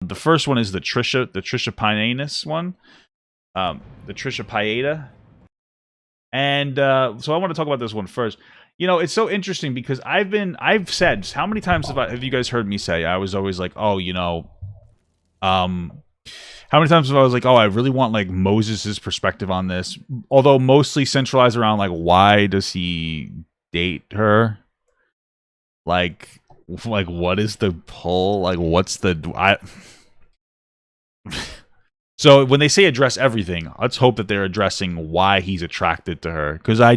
The first one is the Trisha Paytas one. The Trisha Paytas. And so I want to talk about this one first. You know, it's so interesting because I've said, how many times have you guys heard me say, I was always like, oh, you know, how many times have I was like, oh, I really want like Moses's perspective on this, although mostly centralized around like, why does he date her? Like what is the pull? Like, what's the So when they say address everything, let's hope that they're addressing why he's attracted to her. Because I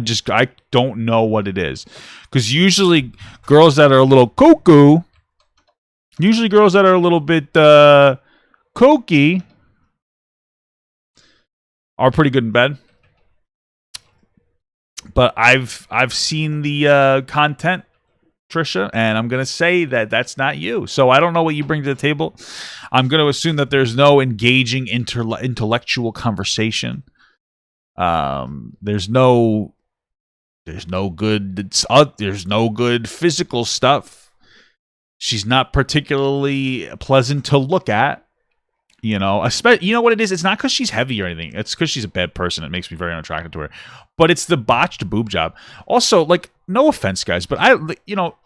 don't know what it is. Because usually girls that are a little cuckoo, usually girls that are a little bit kooky, are pretty good in bed. But I've seen the content, Trisha, and I'm going to say that that's not you. So I don't know what you bring to the table. I'm going to assume that there's no engaging intellectual conversation. There's no good physical stuff. She's not particularly pleasant to look at. You know, you know what it is? It's not because she's heavy or anything. It's because she's a bad person. It makes me very unattracted to her. But it's the botched boob job. Also, like, no offense, guys, but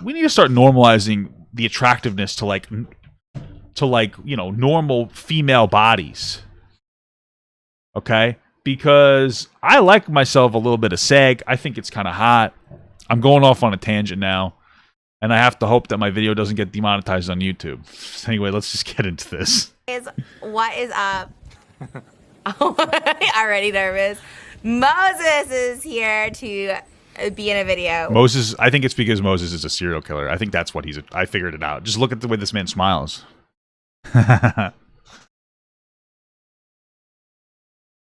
we need to start normalizing the attractiveness to like, normal female bodies. Okay? Because I like myself a little bit of sag. I think it's kind of hot. I'm going off on a tangent now. And I have to hope that my video doesn't get demonetized on YouTube. Anyway, let's just get into this. What is up? Already nervous. Moses is here to be in a video. Moses, I think it's because Moses is a serial killer. I think that's what I figured it out. Just look at the way this man smiles.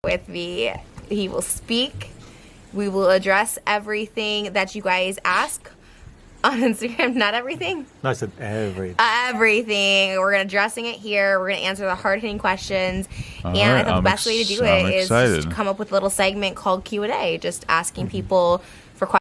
With me, he will speak. We will address everything that you guys ask on Instagram. Not everything. No, I said everything. Everything. We're going to addressing it here. We're going to answer the hard-hitting questions. And I think the best way to do it is just come up with a little segment called Q&A, just asking people for questions.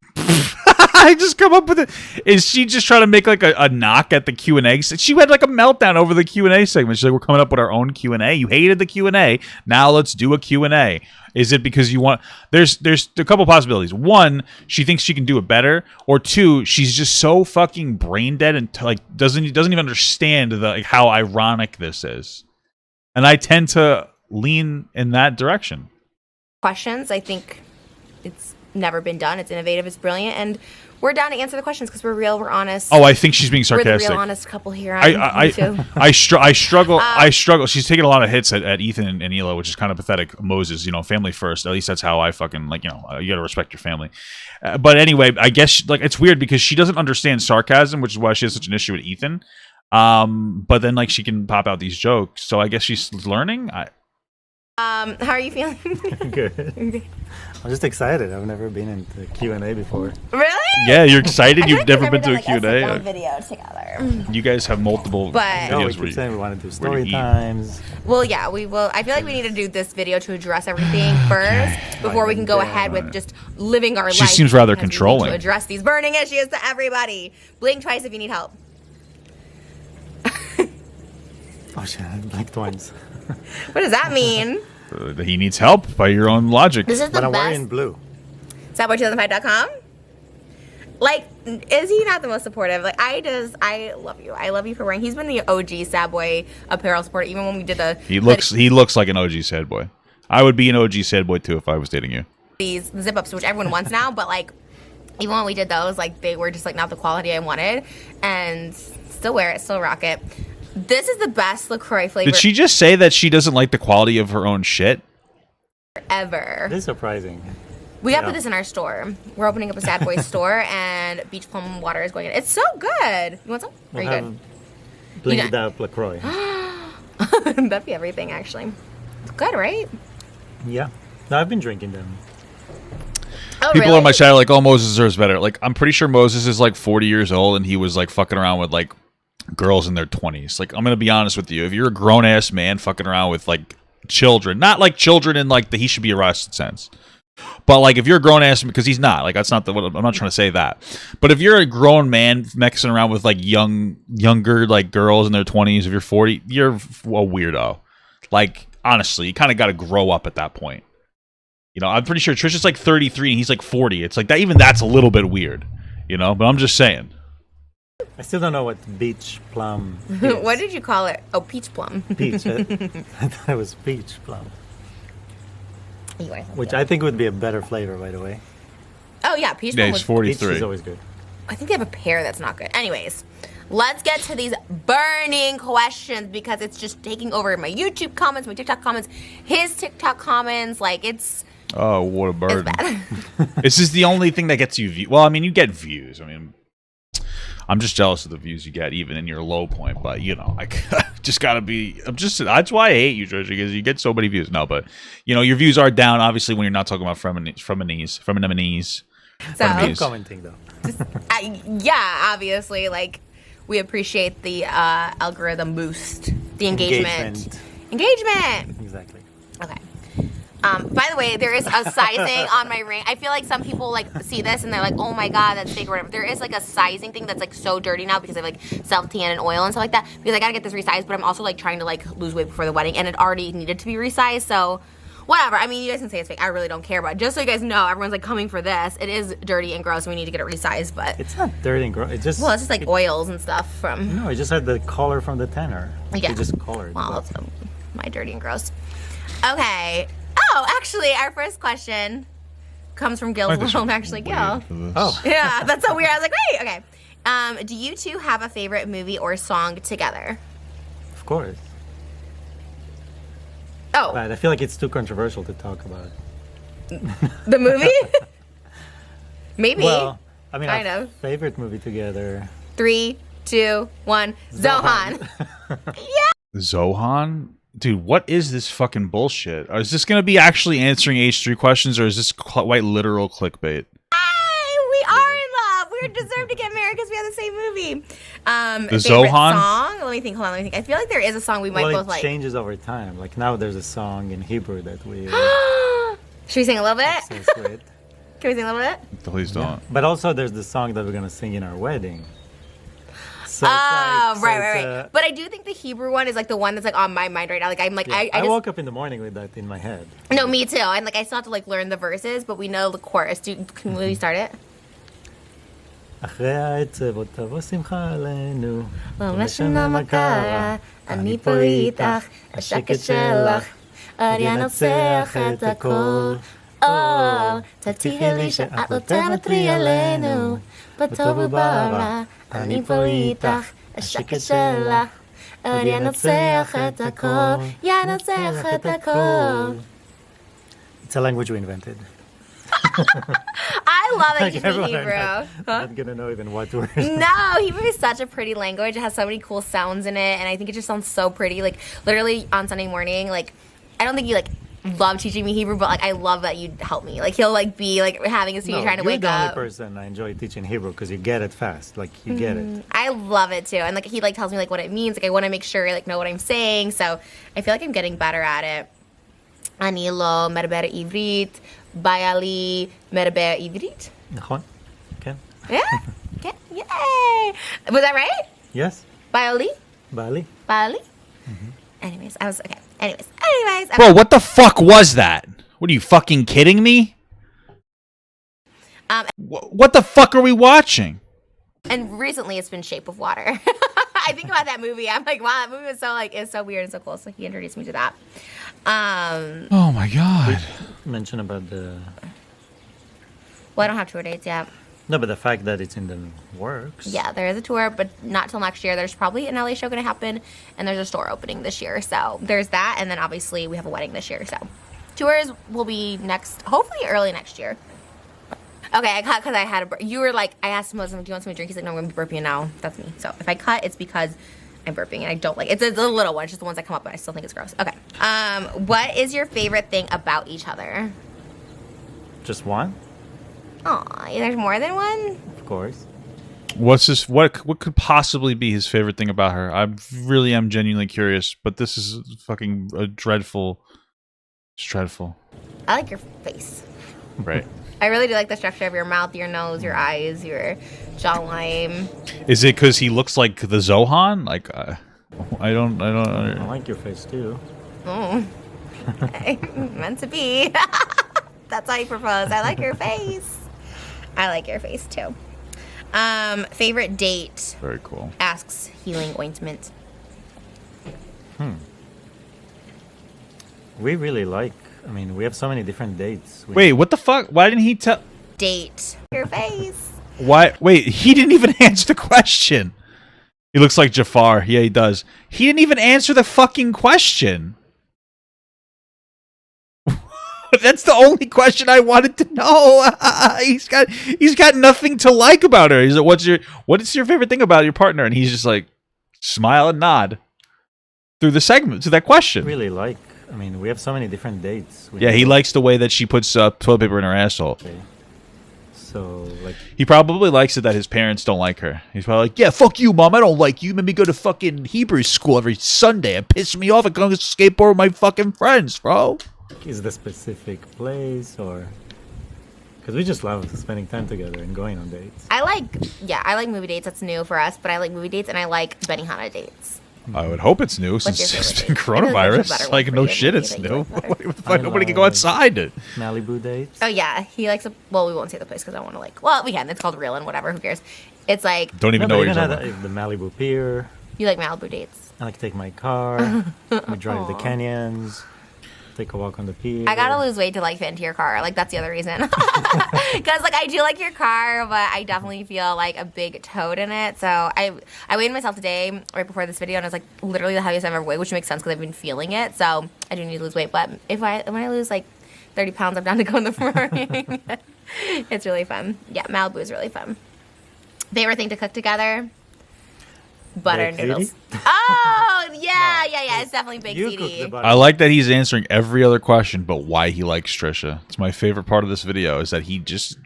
I just come up with it. Is she just trying to make like a knock at the Q&A? She had like a meltdown over the Q&A segment. She's like, we're coming up with our own Q&A. You hated the Q&A. Now let's do a Q&A. Is it because you want... There's a couple possibilities. One, she thinks she can do it better. Or two, she's just so fucking brain dead and like doesn't even understand how ironic this is. And I tend to lean in that direction. Questions. I think it's never been done. It's innovative. It's brilliant. And we're down to answer the questions because we're real. We're honest. Oh, I think she's being sarcastic. We're the real honest couple here. I struggle. She's taking a lot of hits at Ethan and Ela, which is kind of pathetic. Moses, family first. At least that's how I fucking you got to respect your family. But anyway, I guess it's weird because she doesn't understand sarcasm, which is why she has such an issue with Ethan. But then she can pop out these jokes. So I guess she's learning. How are you feeling? Good. I'm just excited. I've never been into Q&A before. Really? Yeah, you're excited? You've never been to a Q&A? One video together. You guys have multiple videos we keep saying we want to do story times. Well, yeah, we will. I feel like we need to do this video to address everything first before we can go ahead with just living our life. She seems rather controlling. To address these burning issues to everybody. Blink twice if you need help. Oh shit, I blinked twice. What does that mean? He needs help by your own logic. This is the but I'm best. wearing blue. Sadboy2005.com. Is he not the most supportive? I love you. I love you for wearing. He's been the OG Sad Boy apparel supporter, even when we did the. He looks like an OG Sad Boy. I would be an OG Sad Boy too if I was dating you. These zip ups, which everyone wants now, but even when we did those, they were just not the quality I wanted, and still wear it, still rock it. This is the best LaCroix flavor. Did she just say that she doesn't like the quality of her own shit? Ever. This is surprising. We gotta put this in our store. We're opening up a Sad Boy store, and Beach Plum water is going in. It's so good. You want some? Are you good? Blinged out LaCroix. That'd be everything, actually. It's good, right? Yeah. No, I've been drinking them. Oh, People really? on my chat are like, oh, Moses deserves better. I'm pretty sure Moses is 40 years old, and he was fucking around with girls in their 20s. I'm gonna be honest with you. If you're a grown-ass man fucking around with children, not children in the he should be arrested sense, But like, if you're a grown ass, because he's not, like, that's not the. I'm not trying to say that. But if you're a grown man messing around with like younger like girls in their 20s, if you're 40, you're a weirdo. Like, honestly, you kind of got to grow up at that point. You know, I'm pretty sure Trisha's like 33 and he's like 40. It's like that. Even that's a little bit weird. You know, but I'm just saying. I still don't know what beach plum is. What did you call it? Oh, peach plum. Peach. I thought it was peach plum. Which good. I think would be a better flavor, by the way. Oh, yeah. Peach plum he's 43. Peach is always good. I think they have a pear that's not good. Anyways, let's get to these burning questions because it's just taking over my YouTube comments, my TikTok comments, his TikTok comments. Like, it's... Oh, what a burden. It's bad. This is the only thing that gets you views. Well, I mean, you get views. I mean... I'm just jealous of the views you get, even in your low point. But you know, I just gotta be. That's why I hate you, Trisha, because you get so many views. No, but you know, your views are down. Obviously, when you're not talking about feminines. So keep commenting though. Yeah, obviously, like we appreciate the algorithm boost, the engagement. Exactly. Okay. By the way, there is a sizing on my ring. I feel like some people like see this and they're like, "Oh my god, that's fake," or whatever. There is like a sizing thing that's like so dirty now because I like self-tan and oil and stuff like that. Because I gotta get this resized, but I'm also like trying to like lose weight before the wedding, and it already needed to be resized. So, whatever. I mean, you guys can say it's fake. I really don't care. But just so you guys know, everyone's like coming for this. It is dirty and gross, and we need to get it resized. But it's not dirty and gross. It's just like oils and stuff from. No, it just had the color from the tanner. Yeah. It just colored. Well, it's my dirty and gross. Okay. Oh, actually, our first question comes from Gil's World. Actually, Gil. Oh. Yeah, that's so weird. I was like, wait, okay. Do you two have a favorite movie or song together? Of course. Oh. But I feel like it's too controversial to talk about. The movie? Maybe. Well, I mean, kind our of. favorite movie together. 3, 2, 1. Zohan. Yeah. Zohan? Dude, what is this fucking bullshit? Is this going to be actually answering H3 questions, or is this quite literal clickbait? We are in love. We deserve to get married because we have the same movie. The favorite Zohan? song? Let me think. Hold on. Let me think. I feel like there is a song we might both like. It changes over time. Like now there's a song in Hebrew that we... Should we sing a little bit? So sweet. Can we sing a little bit? Please don't. Yeah. But also there's the song that we're going to sing in our wedding. So right. But I do think the Hebrew one is like the one that's like on my mind right now. Like I'm like I just woke up in the morning with that in my head. No, me too. And like I still have to like learn the verses, but we know the chorus. Can we start it? אחרי העצב עוד תבוא שמחה עלינו. לא משנה מה קרה, אני פה איתך, השקט שלך, עוד ינצח את הכל. תבטיחי לי שאת לא תוותרי עלינו, בטוב וברע, אני פה איתך, השקט שלך, עוד ינצח את הכל, ינצח את הכל. It's a language we invented. I love that you speak Hebrew. I'm gonna know even what words. No, Hebrew is such a pretty language. It has so many cool sounds in it, and I think it just sounds so pretty. Like literally on Sunday morning, like I don't think you like love teaching me Hebrew, but like I love that you help me. Like he'll like be like having a speech trying to wake up. You're the only person I enjoy teaching Hebrew because you get it fast. Like you get it. I love it too, and like he like tells me like what it means. Like I want to make sure I like know what I'm saying. So I feel like I'm getting better at it. אני לא מדבר עברית, בא לי מדבר עברית. נכון, כן. Yeah, okay, yay! Was that right? Yes. בא לי? Bali. Anyways, I was okay. Anyways. Bro, what the fuck was that? What are you fucking kidding me? What the fuck are we watching? And recently, it's been Shape of Water. I think about that movie. I'm like, wow, that movie was so like it's so weird and so cool. So he introduced me to that. Oh my god. Mention about the. Well, I don't have tour dates yet. No, but the fact that it's in the works. Yeah, there is a tour, but not till next year. There's probably an LA show going to happen, and there's a store opening this year. So there's that, and then obviously we have a wedding this year. So tours will be next, hopefully early next year. Okay, I cut because I had you were like, I asked him, do you want something to drink? He's like, no, I'm going to be burping now. That's me. So if I cut, it's because I'm burping, and I don't like it. It's a little one. It's just the ones that come up, but I still think it's gross. Okay. What is your favorite thing about each other? Just one? Aw, there's more than one? Of course. What's this? What could possibly be his favorite thing about her? I really am genuinely curious, but this is fucking dreadful. It's dreadful. I like your face. Right. I really do like the structure of your mouth, your nose, your eyes, your jawline. Is it because he looks like the Zohan? Like, I don't. I like your face too. Oh. Meant to be. That's how you propose. I like your face. I like your face too. Favorite date? Very cool. Asks Healing Ointment. We really like. I mean, we have so many different dates. Wait, what the fuck? Why didn't he tell? Date. Your face. Why? Wait, he didn't even answer the question. He looks like Jafar. Yeah, he does. He didn't even answer the fucking question. That's the only question I wanted to know. He's got nothing to like about her. He's like, what is your favorite thing about your partner? And he's just like, smile and nod through the segment to that question. Really like. I mean, we have so many different dates. Yeah, he likes the way that she puts toilet paper in her asshole. Okay. So, like... He probably likes it that his parents don't like her. He's probably like, yeah, fuck you, Mom. I don't like you. You made me go to fucking Hebrew school every Sunday. It pisses me off. I go skateboard with my fucking friends, bro. Is the specific place or... Because we just love spending time together and going on dates. I like movie dates. That's new for us, but I like movie dates and I like Benihana dates. I would hope it's new since it's been coronavirus. Like, no shit, it's new. Nobody can go outside. Malibu dates? Oh, yeah. He likes well, we won't say the place because I want to well, we can. It's called Real and whatever. Who cares? It's like... Don't even know what you're talking about. The Malibu Pier. You like Malibu dates? I like to take my car. We drive the canyons. Take a walk on the pier. I gotta lose weight to like fit into your car. Like that's the other reason. Because like I do like your car, but I definitely feel like a big toad in it. So I weighed myself today right before this video, and it's like literally the heaviest I've ever weighed, which makes sense because I've been feeling it. So I do need to lose weight. But when I lose like 30 pounds, I'm down to go in the morning. It's really fun. Yeah, Malibu is really fun. Favorite thing to cook together? Butter noodles. Oh, yeah, yeah. It's definitely Big CD. I like that he's answering every other question, but why he likes Trisha. It's my favorite part of this video is that he just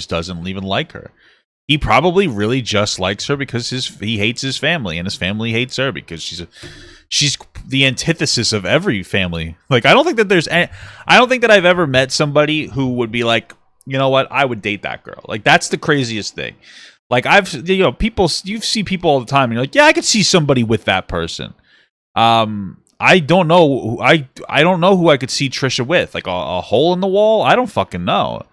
doesn't even like her. He probably really just likes her because he hates his family, and his family hates her because she's the antithesis of every family. Like, I don't think that I've ever met somebody who would be like, you know what, I would date that girl. Like, that's the craziest thing. Like, you see people all the time, and you're like, yeah, I could see somebody with that person. I don't know. I don't know who I could see Trisha with. Like a hole in the wall. I don't fucking know.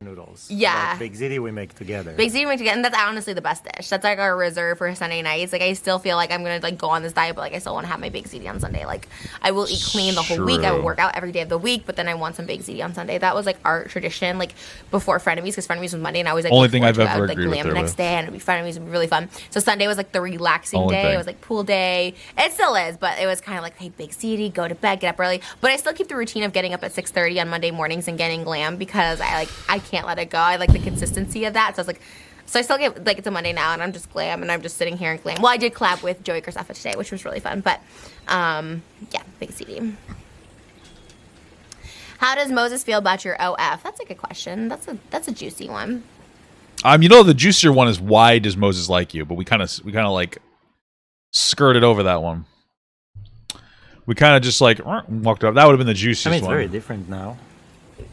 Noodles. Yeah. Like Big Ziti we make together. Big Ziti we make together, and that's honestly the best dish. That's like our reserve for Sunday nights. Like I still feel like I'm gonna like go on this diet, but like I still want to have my Big Ziti on Sunday. Like I will eat clean the whole week. I will work out every day of the week, but then I want some Big Ziti on Sunday. That was like our tradition, like before frenemies, because frenemies was Monday, and I was like only thing I've ever I would, like agreed glam with the next day, and it'd be frenemies, would be really fun. So Sunday was like the relaxing day. It was like pool day. It still is, but it was kind of like, hey, Big Ziti, go to bed, get up early. But I still keep the routine of getting up at 6:30 on Monday mornings and getting glam because I can't let it go. I like the consistency of that. So I still get, like, it's a Monday now, and I'm just glam, and I'm just sitting here and glam. Well, I did collab with Joey Graceffa today, which was really fun, but, yeah, Big CD. How does Moses feel about your OF? That's a good question. That's a juicy one. The juicier one is why does Moses like you? But we kind of like skirted over that one. We kind of just like walked up. That would have been the juiciest one. It's very different now.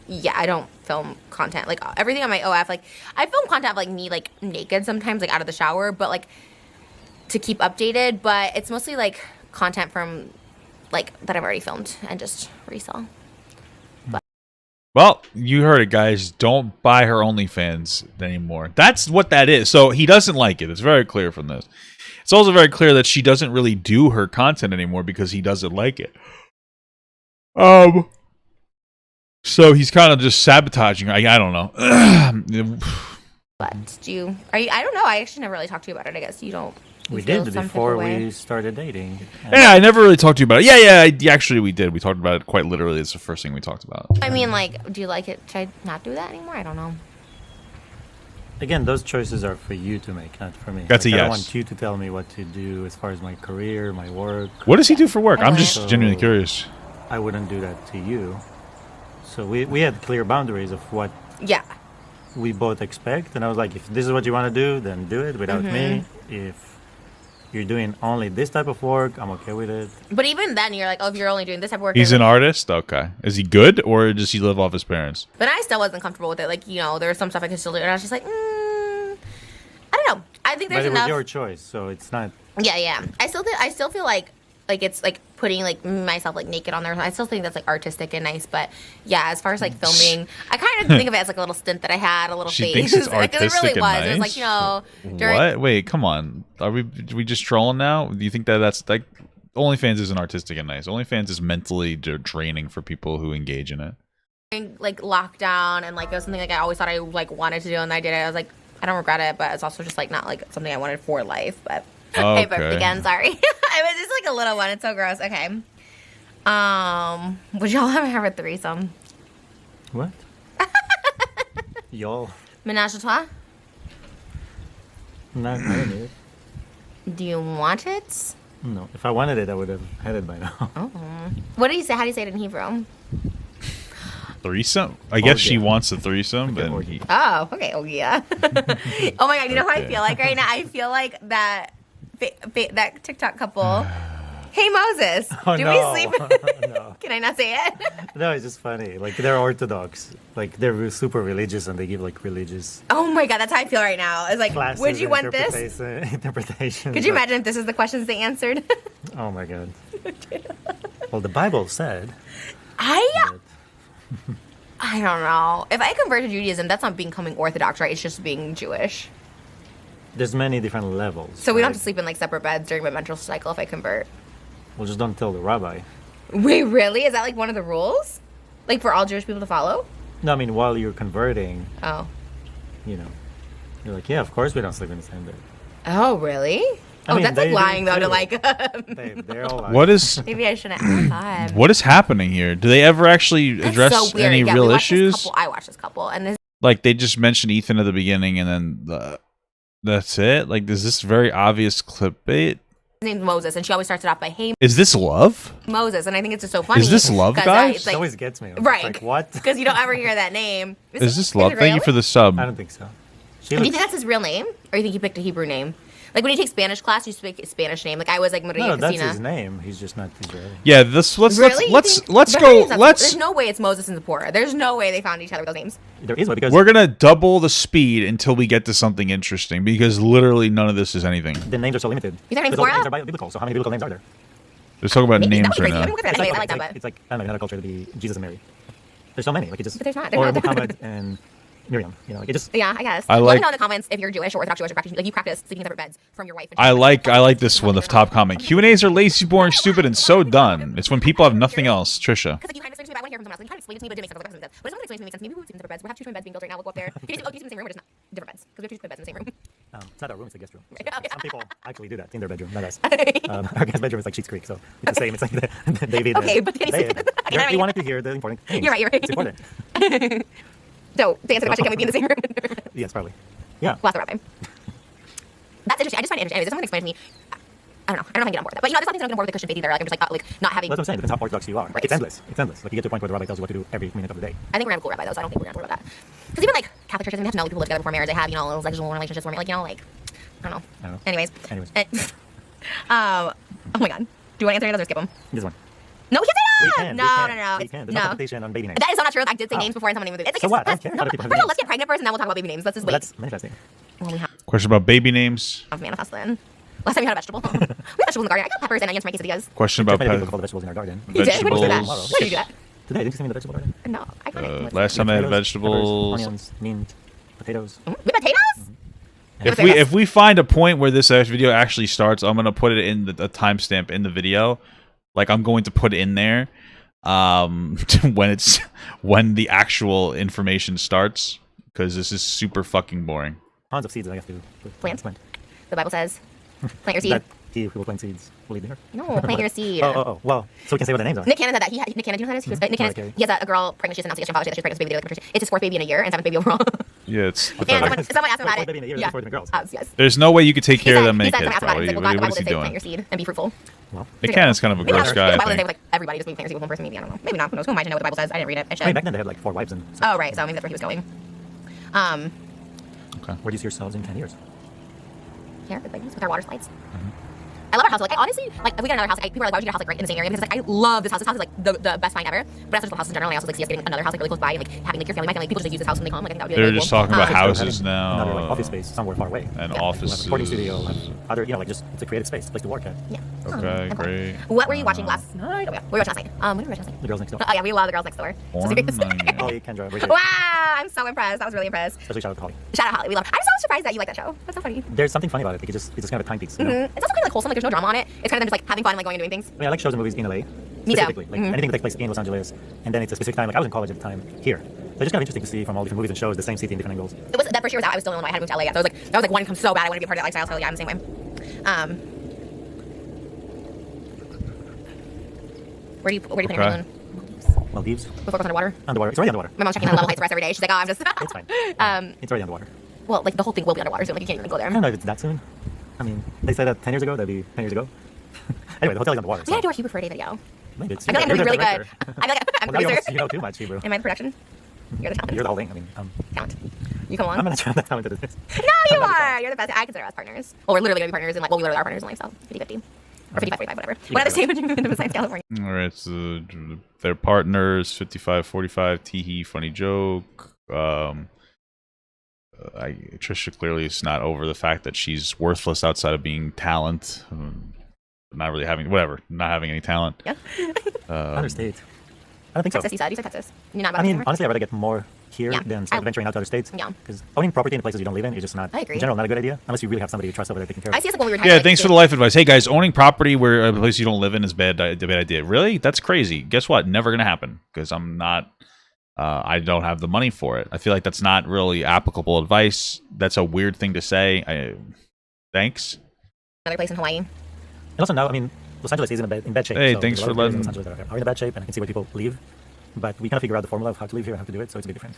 Yeah, I don't film content. Like, everything on my OF, like, I film content of, like, me, like, naked sometimes, like, out of the shower, but, like, to keep updated. But it's mostly, like, content from, like, that I've already filmed and just resell. But. Well, you heard it, guys. Don't buy her OnlyFans anymore. That's what that is. So he doesn't like it. It's very clear from this. It's also very clear that she doesn't really do her content anymore because he doesn't like it. So he's kind of just sabotaging her. I don't know. But I don't know. I actually never really talked to you about it. I guess you don't. We did before we started dating. Yeah, I never really talked to you about it. Yeah, actually we did. We talked about it quite literally. It's the first thing we talked about. I mean, like, do you like it? Should I not do that anymore? I don't know. Again, those choices are for you to make, not for me. That's a yes. I don't want you to tell me what to do as far as my career, my work. What does he do for work? I'm just genuinely curious. I wouldn't do that to you. So we had clear boundaries of what we both expect. And I was like, if this is what you want to do, then do it without me. If you're doing only this type of work, I'm okay with it. But even then, you're like, oh, if you're only doing this type of work, He's an artist? Okay. Is he good, or does he live off his parents? But I still wasn't comfortable with it. Like, you know, there was some stuff I could still do, and I was just like, I don't know. I think there's But it enough. was your choice, so it's not. Yeah. I still feel like it's like putting like myself like naked on there. I still think that's like artistic and nice. But yeah, as far as like filming, I kind of think of it as like a little stint that I had, a little She phase. thinks it's Like, it artistic really was. and It was nice? like, you know, during What? Wait, come on. Are we just trolling now? Do you think that's like OnlyFans isn't artistic and nice? OnlyFans is mentally draining for people who engage in it. like lockdown, and like it was something like I always thought I like wanted to do, and I did it. I was like, I don't regret it, but it's also just like not like something I wanted for life. But I burped Okay. again. Sorry, it was just like a little one. It's so gross. Okay. Would y'all ever have a threesome? What? Y'all. Menage a trois? No, I don't need it. Do you want it? No. If I wanted it, I would have had it by now. Oh. What do you say? How do you say it in Hebrew? Threesome? I guess she Orgy. wants a threesome, but orgy. Oh, okay. Oh, yeah. Oh my God. You know how I feel like right now? I feel like that that TikTok couple. Hey, Moses. Oh, do no. we sleep? No. Can I not say it? No, it's just funny. Like, they're Orthodox. Like, they're super religious, and they give, like, religious Oh my God. That's how I feel right now. It's like, classes. would you want this? Interpretations. Could you imagine if this is the questions they answered? Oh, my God. Well, the Bible said. I don't know. If I convert to Judaism, that's not becoming Orthodox, right? It's just being Jewish. There's many different levels. So we don't right? have to sleep in like separate beds during my menstrual cycle if I convert. Well, just don't tell the rabbi. Wait, really? Is that like one of the rules? Like for all Jewish people to follow? No, I mean, while you're converting, Oh. you know, you're like, yeah, of course we don't sleep in the same bed. Oh, really? I mean, that's like they do lying though to too. like. They're all like, what is Maybe I shouldn't. Oh my God. what is happening here? Do they ever actually That's address so weird. any Yeah, real we watched this issues? couple- I watched this couple, and this Like they just mention Ethan at the beginning, and then that's it. Like, is this very obvious clickbait? his name's Moses, and she always starts it off by "Hey Is this love? Moses," and I think it's just so funny. Is this love, 'cause, guys? it's it like, always gets me. right? Like, what? Because you don't ever hear that name. Is this love? it Thank you really? for the sub. I don't think so. She And do you looks, think that's his real name, or you think he picked a Hebrew name? Like when you take Spanish class, you speak a Spanish name. Like I was like Maria no, that's Cristina. his name. He's just not Israeli. Yeah, this let's Really? You let's think- let's but go. There's Let's no way it's Moses and Zipporah. There's no way they found each other with those names. There is one because we're gonna double the speed until we get to something interesting because literally none of this is anything. the names are so limited. You think it's Because all the Zipporah? names are biblical. So how many biblical names are there? Let's talk about Maybe that names would be right crazy. now. Let me look at that. Anyways, I like that, but It's like I don't know, another culture to be Jesus and Mary. There's so many. Like it just But there's not. or There's not. Muhammad and Miriam. You know, like it just. yeah, I guess. I Let like- me know in the comments if you're Jewish or Orthodox Jewish or practice, like you practice sleeping in separate beds from your wife. And I like this one. The top comment: Q&As are lazy, boring, stupid, and so done. It's when people have nothing else. Trisha. Because like you kind of explain to me, but I want to hear from someone else. Like, you kind of explain it to me, but it didn't make sense. Like, that doesn't make sense. But if someone explains to me, it makes sense. Maybe we would sleep in separate beds. We have two twin beds being built right now. We'll go up there. Do you sleep in the same room or just not different beds? Because we have two twin beds in the same room. It's not our room. It's a guest room. So Right. some people actually do that in their bedroom, not us. Our guest bedroom is like Sheets Creek, so it's the same. It's like the David. Okay, but can you say- David. I You wanted to hear the important things. You're right, you're right. It's important. So to answer the question, can we be in the same room? Yes, probably. Yeah. We'll ask the rabbi. That's interesting. I just find it interesting. Anyways, if someone explained to me, I don't know. I don't know if I can get on board with that. But you know, there's nothing I don't get on board with the Christian faith either. Like I'm just like not having. That's what I'm saying. Depends how orthodox you are. Right. It's endless. It's endless. Like you get to a point where the rabbi tells you what to do every minute of the day. I think we're gonna have a cool rabbi though, so I don't think we're gonna worry about that. Because even like Catholic churches, they have to know people live together before marriage. They have those sexual relationships, like like I don't know. I don't know. Anyways. Anyways. Oh my god. Do you want to answer any of those or skip them? This one. No, we can We say can. that. we can. No. We can. There's no No. competition on baby names. That is so not true. I did say Oh. names before and someone named it. It's So like, what? I don't care. No, Other people have first of all, names. let's get pregnant first and then we'll talk about baby names. Let's just Well, wait. that's manifesting. Well, we have Question about baby names. manifest then. Last time we had a vegetable. we had vegetables in the garden. I got peppers and onions for my quesadillas. Question Just about many people call the vegetables in our garden. You did? When did you do that? Vegetables. When did you do that? Today, didn't you send me the vegetable garden? No, I got it. Last time I had Tomatoes, vegetables. peppers, onions, mint, potatoes. With potatoes? If we find a point where this video actually starts, I'm gonna put it in the timestamp in the video. Like I'm going to put it in there when the actual information starts because this is super fucking boring. Tons of seeds I have to Plant. The Bible says, plant your seed. That he who will plant seeds will eat the earth. No, plant your seed. Oh. Well, so we can say what the names are. Nick Cannon said that. Nick Cannon, do you know who that is? Nick Cannon, Okay. he has a girl pregnant. She just announced yesterday on Father's Day that she's pregnant with a baby. Like, Patricia. It's his fourth baby in a year and seventh baby overall. Yeah, it's and pathetic. someone asked him about Fourth it. baby in a year, Yeah. there's four different girls. Yes. There's no way you could take care of them He and said kids, someone asked bro. about it. He's like, well, What God, the Bible is he did say plant doing? your seed and be fruitful. Well, Nick Cannon's kind of a gross guy. The I Bible doesn't say think. like everybody just be plant your seed with one person. Maybe I don't know. Maybe not. Who knows? Who am I to know what the Bible says? I didn't read it. I should. I mean, back then they had like 4 wives and. Oh right. So maybe that's where he was going. Where do you see yourselves in 10 years? Here, with our water slides. I love our house. Like, I honestly, like, if we get another house, like, people are like, why would you get a house like right in the same area? Because like, I love this house. This house is like the best find ever. But as for houses in general, I also like see us getting another house like really close by, and like having like your family, my family, people just like, use this house when they come. Like, I think that would be They're really just cool. talking about houses Having now. another like office space somewhere far away. And We'll have a offices. recording studio, we'll have other, like just it's a creative space, a place to work at. Yeah. Okay, great. What were you watching last night? Oh, yeah. What were you watching last night? What were you watching last night? The girls next door. Oh yeah, we love the girls next door. Porn? Oh, yeah, Kendra, Bridget. Wow, I'm so impressed. I was really impressed. Especially shout out to Holly. Shout out Holly, we love her. I'm so surprised that you like that show. That's so funny. There's something funny about it. Like it's just kind of a time piece. You know? It's also kind of like wholesome. Like there's no drama on it. It's kind of them just like having fun and like going and doing things. I mean, I like shows and movies in LA. Me too. Specifically. Like anything that takes place in Los Angeles, and then it's a specific time. Like I was in college at the time here. So it's just kind of interesting to see from all different movies and shows the same city in different angles. It was that first year was out. I was still in Illinois. I had moved to LA. So I was like wanting to come so bad. I want to be a part of that lifestyle. So yeah, I'm the same way. Where do you put your balloon? Maldives. Before it goes underwater. Underwater. It's already underwater. My mom's checking the level heights for us every day. She's like, oh, I'm just. It's fine. It's already underwater. Well, like the whole thing will be underwater soon. Like you can't even go there. I don't know if it's that soon. I mean, they said that 10 years ago. That'd be 10 years ago. Anyway, the hotel is underwater. We gotta do our Hebrew for a day video. Maybe it's I feel like I'm gonna be really good. I feel like I'm Well, now producer. you know too much Hebrew. Am I the production? You're the talent. You're the whole thing. I mean, Talent. You come along. I'm not sure I'm that talented at this. No, you are. You're the best. I consider us partners. Well, we're literally gonna be partners in like. Well, we literally are partners in life. So 50-50. Or 55-45, whatever. What other state would you move into besides California? All right, so they're partners. 55-45. Teehee, funny joke. Trisha clearly is not over the fact that she's worthless outside of being talent. Not really having not having any talent. Yeah. Understate. I don't think Texas, so. you said. You said Texas. You're not about I mean, to honestly, I'd rather get more here Yeah. than start venturing out to other states. Yeah. Because owning property in places you don't live in is just not, I agree. in general, not a good idea unless you really have somebody you trust over there taking care of I it. see us like when we retire. Yeah, like, thanks for the life advice. Hey guys, owning property where a place you don't live in is a bad idea. Really? That's crazy. Guess what? Never gonna happen because I'm not. I don't have the money for it. I feel like that's not really applicable advice. That's a weird thing to say. Thanks. Another place in Hawaii. And also now, I mean, Los Angeles is in bad shape. Hey, so thanks there's a for lot of areas in letting- Los Angeles that are in a bad shape, and I can see why people leave. But we kind of figure out the formula of how to live here and how to do it, so it's a bit different.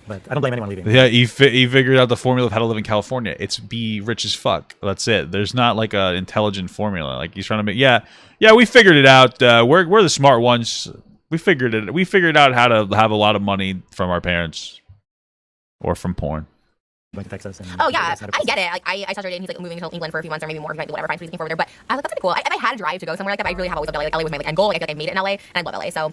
But I don't blame anyone leaving. Yeah, he figured out the formula of how to live in California. It's be rich as fuck. That's it. There's not like an intelligent formula. Like he's trying to make. Yeah, we figured it out. We're the smart ones. We figured it. We figured out how to have a lot of money from our parents or from porn. Went to Texas. And Oh yeah, I get it. Like I saw Jordan, he's like moving to England for a few months or maybe more, like, whatever. Fine, he's looking forward there. But I was like, that's pretty cool. If I had a drive to go somewhere like that, I really have always loved LA. Like LA was my like end goal. Like I feel like I made it in LA, and I love LA. So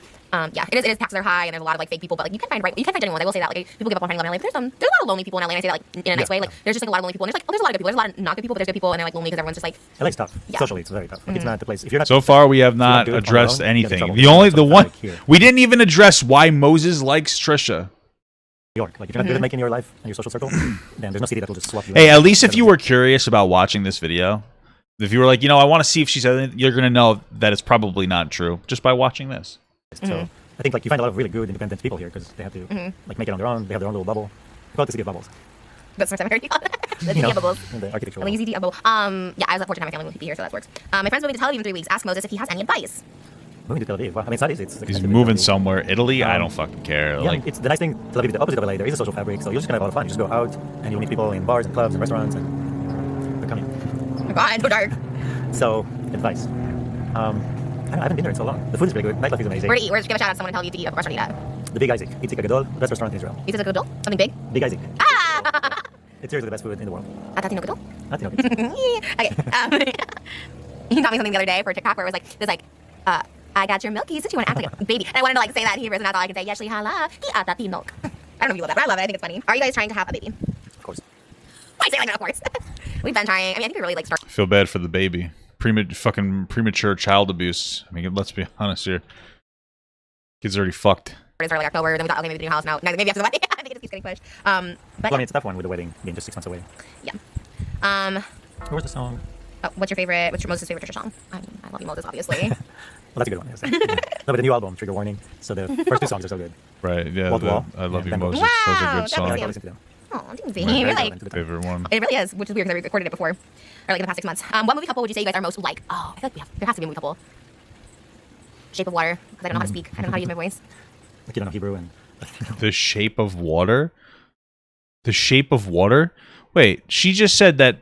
yeah, it is. Taxes are high, and there's a lot of like fake people. But like you can find genuine ones. I will say that. Like people give up on finding love in LA. But there's a lot of lonely people in LA. And I say that like in a nice way. Like there's just like a lot of lonely people. And there's a lot of good people. There's a lot of not good people, but there's good people, and they're like lonely because everyone's just like. LA's tough. Yeah. Socially, it's very tough. Like, it's not the place. If you're not So far, we have you're not not doing it on your addressed own, you get in anything. trouble. The one Like here. we didn't even address why Moses likes Trisha. New York. Like if you're not good at making your life and your social circle, then there's no city that will just swap you. Hey, in. at least if you were curious about watching this video, if you were like, I want to see if she said anything, you're gonna know that it's probably not true just by watching this. So I think like you find a lot of really good independent people here because they have to like make it on their own. They have their own little bubble. We call it the city of bubbles. That's the first time I heard you call it. The You know, city of bubbles. the architectural. The lazy city of bubble. Yeah, I was fortunate my family moved here, so that works. My friend's moving to Tel Aviv in 3 weeks. Ask Moses if he has any advice. Moving to Tel Aviv. Well, I mean, it's not easy. It's He's expensive in moving Tel Aviv. somewhere. Italy? I don't fucking care. Yeah, Like, it's the nice thing. Tel Aviv is the opposite of LA. There is a social fabric, so you're just gonna have a lot of fun. You just go out and you'll meet people in bars and clubs and restaurants, and they're coming. Oh my god, so dark. So advice. I haven't been there in so long. The food is really good. Nightlife is amazing. Where to eat? Where to give a shout out to someone and tell you to eat a restaurant to eat at? The Big Isaac. Itzik Gadol, best restaurant in Israel. He says a good deal? Something big? Big Isaac. Ah! It's seriously the best food in the world. Atatino good deal? Not you know, Okay. He taught me something the other day for TikTok where it was like, there's like, I got your milk. He said you want to act like a baby. And I wanted to like say that in Hebrew, and that's all I can say. Yeshli hala, ki atatino. I don't know if you love that, but I love it. I think it's funny. Are you guys trying to have a baby? Of course. Why say it like that? Of course. We've been trying. I mean, I think we really like start. I feel bad for the baby. Fucking premature child abuse. I mean, let's be honest here. Kid's already fucked. It's early October. Then we thought, okay, maybe the new house now. Maybe after the wedding. I think it just keeps getting pushed. But Well, I mean, it's a tough one with the wedding being just 6 months away. yeah. Where's the song? What's your Moses' favorite Trisha song? I mean, I love you, Moses, obviously. Well, that's a good one. Yes. No, but the new album, Trigger Warning. So the first 2 songs are so good. Right, yeah. Wall to Wall. I Love Yeah, You, Bend Over. Moses. Those are Wow, good that's songs. awesome. Listen to them. Oh, didn't see. Very You're like, relevant to the time. Favorite one. it really is, which is weird because we recorded it before, or like in the past 6 months. What movie couple would you say you guys are most like? Oh, I feel like there has to be a movie couple. Shape of Water, because I don't know how to speak. I don't know how to use my voice. Like you don't know Hebrew and The Shape of Water? The Shape of Water? Wait, she just said that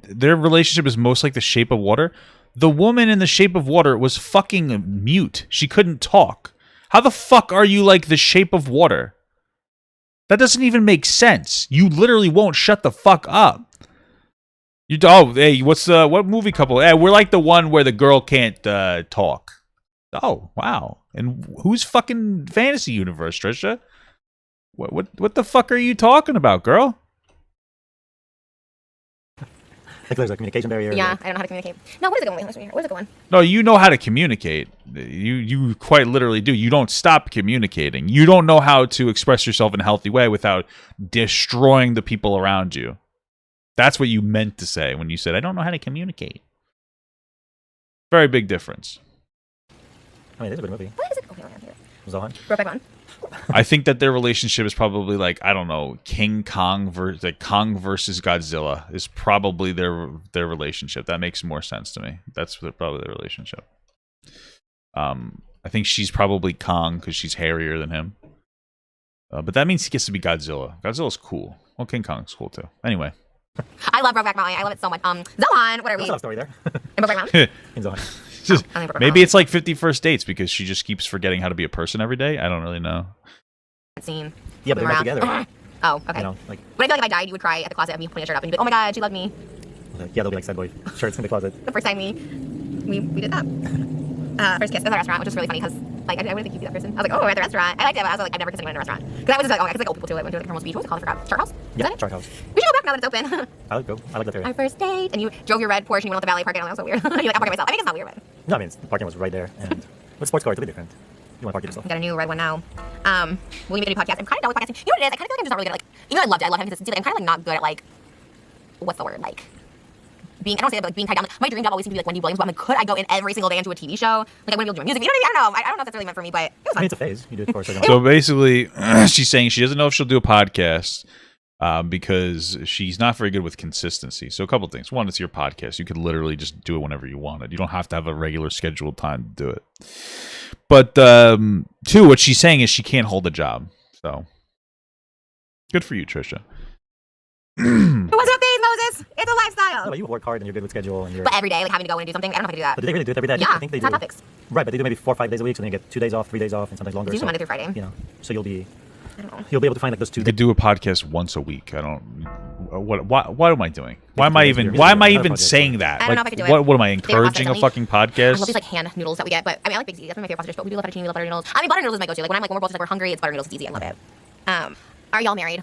their relationship is most like The Shape of Water? The woman in The Shape of Water was fucking mute. She couldn't talk. How the fuck are you like The Shape of Water? That doesn't even make sense. You literally won't shut the fuck up. Hey, what movie couple? Hey, we're like the one where the girl can't talk. Oh, wow. And whose fucking fantasy universe, Trisha? What the fuck are you talking about, girl? Like there's a communication barrier. Yeah, like- I don't know how to communicate. No, where's it going? Where's it going? No, you know how to communicate. You quite literally do. You don't stop communicating. You don't know how to express yourself in a healthy way without destroying the people around you. That's what you meant to say when you said, I don't know how to communicate. Very big difference. I mean, it is a good movie. What is it? Okay, here. Zohan. Brokeback Mountain. I think that their relationship is probably like, I don't know, Kong versus Godzilla is probably their relationship. That makes more sense to me. That's probably their relationship. I think she's probably Kong because she's hairier than him. But that means he gets to be Godzilla. Godzilla's cool. Well, King Kong's cool too. Anyway. I love Brokeback Mountain. I love it so much. Zohan, what are we? There's a love story there. In Brokeback Mountain? In Zohan. Maybe it's like 50 First Dates because she just keeps forgetting how to be a person every day. I don't really know. Scene. Yeah, but they're not together. Oh, okay. You know, like, But I feel like if I died, you would cry at the closet of me putting a shirt up, and you'd be like, oh my god, she loved me. yeah, there'll be like sad boy shirts in the closet. The first time we did that. First kiss at the restaurant, which was really funny because like I wouldn't think you'd be that person. I was like, oh, we're at the restaurant. I liked it, but I was like, I've never kissed anyone in a restaurant because I was just like, oh, I could like old people to it. Went to like Hermosa Beach. What was it called? I forgot. Chart House. Yeah, Is that Chart it? House. We should go back now that it's open. I would go. I like that area. Our first date, and you drove your red Porsche and you went out the valet parking. That was so weird. You're like, I'm parking myself. I mean, it's not weird, but No, I mean, the parking was right there. And with sports car, it's a bit different. You want to park it yourself. I got a new red one now. Will you make a new podcast? I'm kind of done with podcasting. You know what it is? I kind of feel like I'm just not really good at, like, you know, I love having consistency. Like, I'm kind of like not good at like, what's the word? Like, being, I don't say that, but like being tied down. Like, my dream job always seemed to be like Wendy Williams, but I'm like, could I go in every single day into a TV show? Like, I wouldn't be able to do music. You know what I mean? I don't know. I don't know if that's really meant for me, but it was I fun. mean, it's a phase. You do it for a certain So basically, she's saying she doesn't know if she'll do a podcast because she's not very good with consistency. So a couple things. One, it's your podcast. You could literally just do it whenever you want it. You don't have to have a regular scheduled time to do it. But two, what she's saying is she can't hold a job. So good for you, Trisha. It wasn't a phase, Moses. It's a lifestyle. No, but you work hard and you're good with schedule and you're. But every day, like having to go in and do something, I don't know if I can do that. But do they really do it every day? Yeah, I think they it's do. hot topics. Right, but they do maybe 4 or 5 days a week, so then you get 2 days off, 3 days off, and sometimes longer. It's usually So, Monday through Friday. you know, so you'll be I don't know. be able to find like those 2 You days. could do a podcast once a week. I don't. What am I doing? Why am I Because even? you're Why am I another even project, saying so- that? I don't know if I could do it. What am I They don't encouraging a offer fucking I podcast? love these like hand noodles that we get, but I mean, I like Big Z. That's one of my favorite pasta dish. But we do love fettuccine, we love butter noodles. I mean, butter noodles is my go-to. Like when we're both just like we're hungry, it's butter noodles. It's easy. I love it. Are y'all married?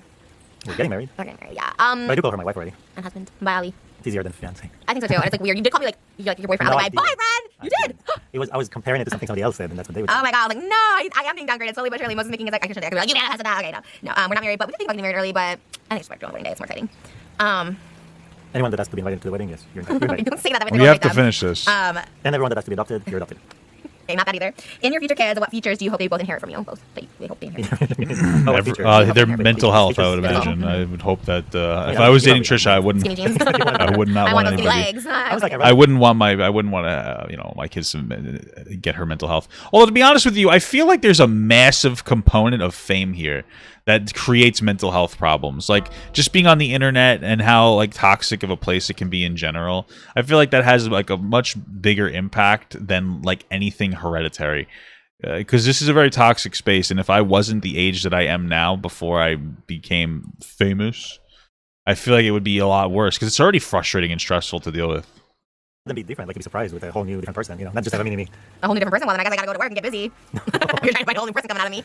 We're getting married. We're getting married, yeah. But I do call her my wife already. And husband, Bali. It's easier than fiance. I think so too. And it's like weird. You did call me like your boyfriend. No, I'm I like my didn't. boyfriend. You I did. didn't. I was comparing it to something somebody else said, and that's what they would say. Oh my god! Like no, I am being downgraded slowly but surely. Moses making his like action. I could be like, you can't have that. Okay, no, we're not married, but we think about getting married early. But I think it's my wedding day. It's more exciting. Anyone that has to be invited to the wedding, yes, you're invited. Don't say that. We have to finish this. And everyone that has to be adopted, you're adopted. Okay, not that either. In your future kids, what features do you hope they both inherit from you? Both. We hope they inherit. Oh, what feature? Their Features. mental health, I would Features. imagine. I would hope that if Yeah, I was you dating probably Trisha, I wouldn't. Skinny jeans. I would not I want want those skinny anybody. legs. I was like, I wouldn't want my kids to get her mental health. Although to be honest with you, I feel like there's a massive component of fame here that creates mental health problems. Like just being on the internet and how like toxic of a place it can be in general. I feel like that has like a much bigger impact than like anything hereditary. Because this is a very toxic space, and if I wasn't the age that I am now before I became famous, I feel like it would be a lot worse because it's already frustrating and stressful to deal with. Then be different. Like you'd be surprised with a whole new different person. You know, not just have a mini me. A whole new different person. Well, then I guess I gotta go to work and get busy. You're trying to find a whole new person coming out of me.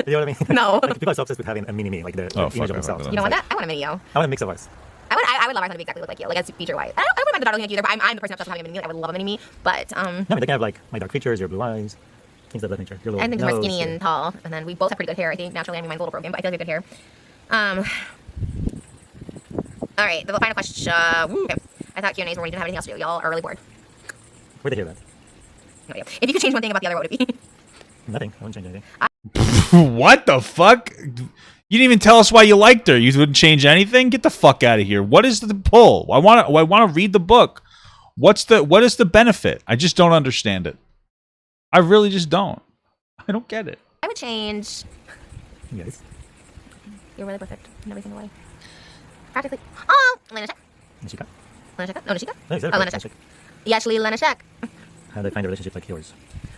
You know what I mean? No. Like, people are so obsessed with having a mini me, like the Oh, fuck, image I of themselves. fucked You don't want that? I want a mini yo. I want a mix of us. I would love our son to be exactly like you, like as feature wise. I wouldn't mind the daughter looking like you either, but I'm the person obsessed with having a mini me. Like, I would love a mini me, but No, I mean, they can have like my dark features, your blue eyes, things of that nature. Your little I think we're nose, skinny your- and tall, and then we both have pretty good hair. I think naturally, I mean, mine's a little broken, but I feel like we have good hair. All right, the final question. Okay. I thought Q&As were when you didn't have anything else to do. Y'all are really bored. Where'd they hear that? No idea. If you could change one thing about the other, what would it be? Nothing. I wouldn't change anything. What the fuck? You didn't even tell us why you liked her. You wouldn't change anything? Get the fuck out of here. What is the pull? I want to read the book. What is the benefit? I just don't understand it. I really just don't. I don't get it. I would change. Yes. You're really perfect in every single way. Practically. Oh, Lena Sheck. Nishika. Lena Sheck? No, Nishika? No, you said it Oh, right. Lena Sheck. Nishika. Yeah, actually, Lena Sheck. How do they find a relationship like yours?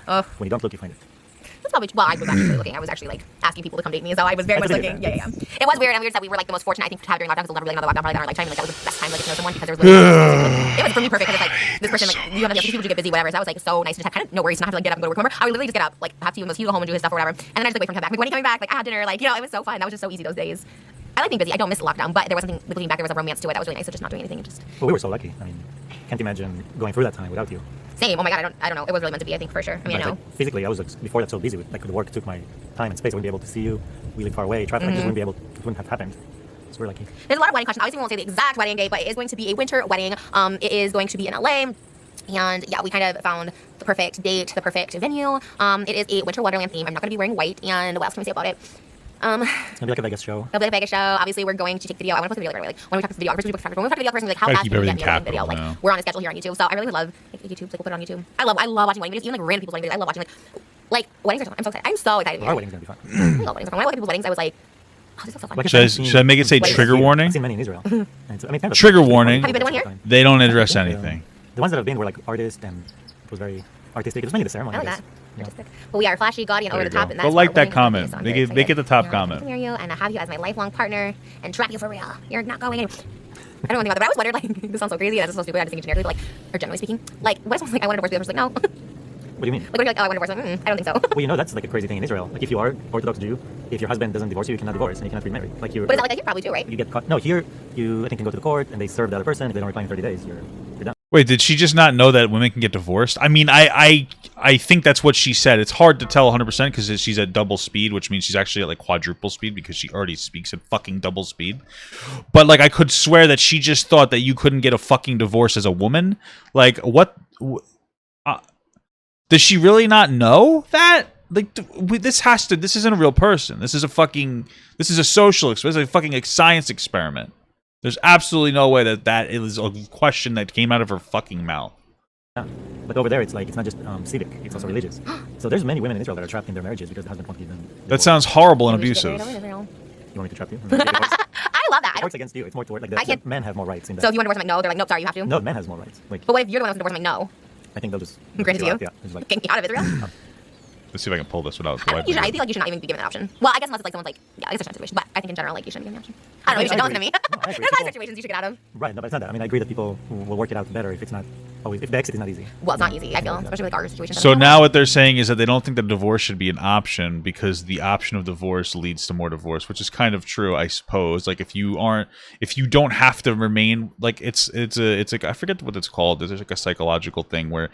Oh, When you don't look, you find it. that's probably. Well, I was actually looking. I was actually like asking asking people to come date me. So I was very much looking. Yeah. It was weird. And weird that we were like the most fortunate I think to have during lockdown because we'll never really another lockdown probably like trying to like that was the best time to like, get to know someone because there was literally it was for me perfect because it's like this person like you have the people to get busy whatever. So that was like so nice to just have kind of no worries, not have to like get up and go to work. Remember, I would literally just get up like have to he go home and do his stuff or whatever, and then I just like wait for him to come back. Like, when are you coming back? Like I had dinner. Like you know, it was so fun. That was just so easy those days. I like being busy. I don't miss lockdown, but there was something with being back. There was a romance to it that was really nice. So just not doing anything. And just. Well, we were so lucky. I mean, can't imagine going through that time without you. Same. Oh my god. I don't know. It was really meant to be. I think for sure. I mean, I know. Like, physically, I was like, before that so busy with like the work took my time and space. I wouldn't be able to see you. We live far away. Traffic just wouldn't be able. It wouldn't have happened. So we're lucky. There's a lot of wedding questions. Obviously, we won't say the exact wedding date, but it is going to be a winter wedding. It is going to be in LA. And yeah, we kind of found the perfect date, the perfect venue. It is a winter wonderland theme. I'm not going to be wearing white. And what else can we say about it? It's gonna be like a Vegas show. It'll be like a Vegas show. Obviously, we're going to take video. I want to post the video right away. Like, when we talk to the videographers, we book photographer. When we talk to the videographers, we're like, how fast can we get me a video? Like, we're on a schedule here on YouTube, so I really would love like YouTube. Like, we'll put it on YouTube. I love watching wedding videos, even like random people's wedding videos. I love watching like weddings. I'm so excited. I'm so excited. Our wedding's gonna be fun. I love weddings. When I look at people's weddings, I was like, oh, this looks so fun. Like Should I make it say trigger warning? I've seen many in Israel. And so, I mean, kind of Trigger warning. Have you been to one here? They don't address anything. The ones that have been were like artists, and it was very artistic. It was mainly the ceremony. I like I guess. that. Artistic. But we are flashy, gaudy, and over the top. And that's But like what that we're comment. so I'm They very get excited. the top You know, comment. to marry you and have you as my lifelong partner and trap you for real. You're not going anywhere. I don't know anything about that, but I always wondered, like, this sounds so crazy, and it's so stupid, I just think generically, but like, or generally speaking, like, what if someone's like, I want to divorce you, the other person's like, no. What do you mean? Like, when you're like, oh, I want to divorce, I don't think so. Well, you know, that's like a crazy thing in Israel. Like, if you are Orthodox Jew, if your husband doesn't divorce you, you cannot divorce, and you cannot remarry. Like, you. But it's not like that here probably too, right? You get caught. No, here you I think can go to the court and they serve the other person. If they don't reply in 30 days, you're done. Wait, did she just not know that women can get divorced? I mean, I think that's what she said. It's hard to tell 100% because she's at double speed, which means she's actually at like quadruple speed because she already speaks at fucking double speed. But like, I could swear that she just thought that you couldn't get a fucking divorce as a woman. Like, what? Does she really not know that? Like, this isn't a real person. This is a social experiment. This is a fucking science experiment. There's absolutely no way that is a question that came out of her fucking mouth. Yeah. But over there, it's like, it's not just civic, it's also religious. So there's many women in Israel that are trapped in their marriages because the husband won't give them divorce. That sounds horrible and Maybe we should get abusive. married over Israel. You want me to trap you? I love that. It works against you. It's more toward, like, I can't- men have more rights in that. So if you want to divorce, I'm like, no, they're like, nope, sorry, you have to. No, men has more rights. Like, But what if you're the one who wants to divorce, I'm like, no. I think they'll just... Granted to you? Yeah. It's like, Get out of Israel? Let's see if I can pull this without. I think you should not even be given that option. Well, I guess unless it's like someone's like, yeah, I guess there's a situation, but I think in general, like, you shouldn't be given the option. I don't know, you should, don't listen to me. No, I agree. There's a lot of situations you should get out of. right, no, but it's not that. I mean, I agree that people will work it out better if it's not always... If the exit is not easy. Well, it's not easy, I feel, especially with like our situation. So now what they're saying is that they don't think that divorce should be an option because the option of divorce leads to more divorce, which is kind of true, I suppose. Like if you don't have to remain, like it's like, I forget what it's called. There's like a psychological thing where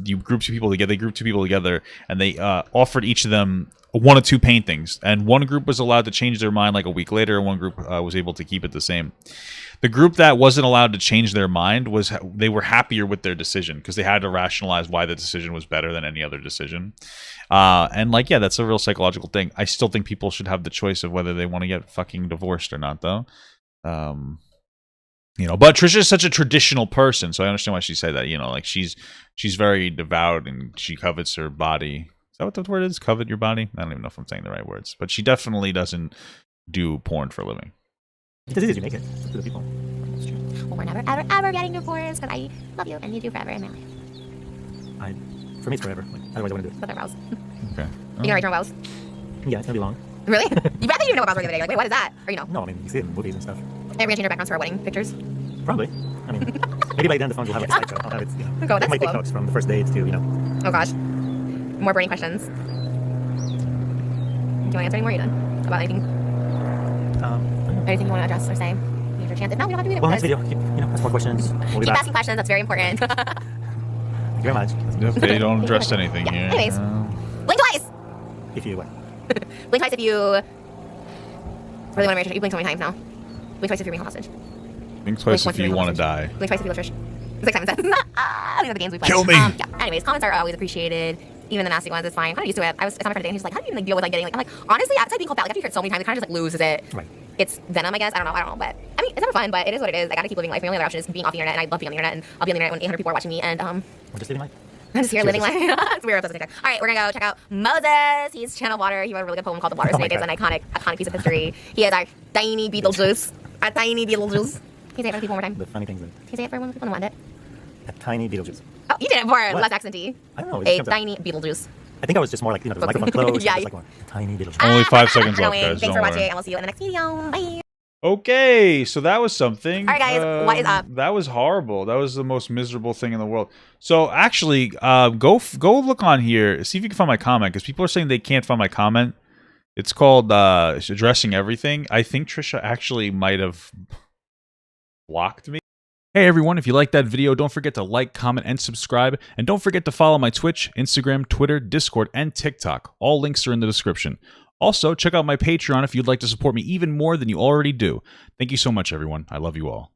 you group two people together, and they offered each of them one of two paintings, and one group was allowed to change their mind like a week later, and one group was able to keep it the same. The group that wasn't allowed to change their mind they were happier with their decision because they had to rationalize why the decision was better than any other decision. And like, yeah, that's a real psychological thing. I still think people should have the choice of whether they want to get fucking divorced or not, though. You know, but Trisha is such a traditional person, so I understand why she said that. You know, like she's very devout and she covets her body. Is that what the word is? Covet your body? I don't even know if I'm saying the right words, but she definitely doesn't do porn for a living. It's as easy as you make it to the people. That's true. Well, we're never, ever, ever getting divorced because I love you and you do forever in my life. For me, it's forever. Like, otherwise, I wouldn't do it. With our vows. Okay. You gonna write your own vows? Yeah, it's gonna be long. Really? You bet that you didn't know what vows were the other day. Like, wait, what is that? Or you know? No, I mean, you see it in movies and stuff. And we're gonna change our backgrounds for our wedding pictures. Probably. I mean, maybe by then the phones will have like a slideshow. I'll have it, you know, Go, like that's my cool. TikToks from the first dates to, you know. Oh gosh. More burning questions. Do you want to answer any more? Are you done? About anything? Anything you want to address or say? Here's your chance. If not, we don't have to do it. Well, next video, keep, you know, ask more questions. We'll be Keep back. asking questions. That's very important. Thank you very much. If they don't address anything here. Anyways. Blink twice! If you what? Blink twice if you really want to marry Trish. You blinked so many times now. Blink twice if you're being held hostage. Think twice if you want to die. Blink twice if you love Trish. It's like Simon says. These are the games we play. Kill me. Yeah. Anyways, comments are always appreciated. Even the nasty ones, it's fine. I'm kind of used to it. I was on my friend today, and she's like, "How do you even like, deal with like getting like?" I'm like, honestly, outside being called out, like after you hear it so many times, it kind of just like loses it. Right. It's venom, I guess. I don't know. But I mean, it's never fun, but it is what it is. I gotta keep living life. My only other option is being off the internet, and I love being on the internet, and I'll be on the internet when 800 people are watching me, and We're just living life. I'm just here living life. It's weird. All right, we're gonna go check out Moses. He's channeled water. He wrote a really good poem called "The Water Oh Snake." my It's an God. iconic piece of history. He is our tiny Beetlejuice. Our tiny Beetlejuice. Can you say it for people one more time? The funny things that Can you say it for one people that want it? a tiny Beetlejuice. Oh, you did it before. What? Less accenty. I don't know. It A just comes out. tiny Beetlejuice. I think I was just more like, the microphone closed. Yeah. Just like a tiny bit of. Only 5 seconds left, Annoying. guys. Thanks Don't for worry. watching, and we'll see you in the next video. Bye. Okay, so that was something. All right, guys, what is up? That was horrible. That was the most miserable thing in the world. So actually, go look on here. See if you can find my comment, because people are saying they can't find my comment. It's called addressing everything. I think Trisha actually might have blocked me. Hey everyone, if you liked that video, don't forget to like, comment, and subscribe. And don't forget to follow my Twitch, Instagram, Twitter, Discord, and TikTok. All links are in the description. Also, check out my Patreon if you'd like to support me even more than you already do. Thank you so much, everyone. I love you all.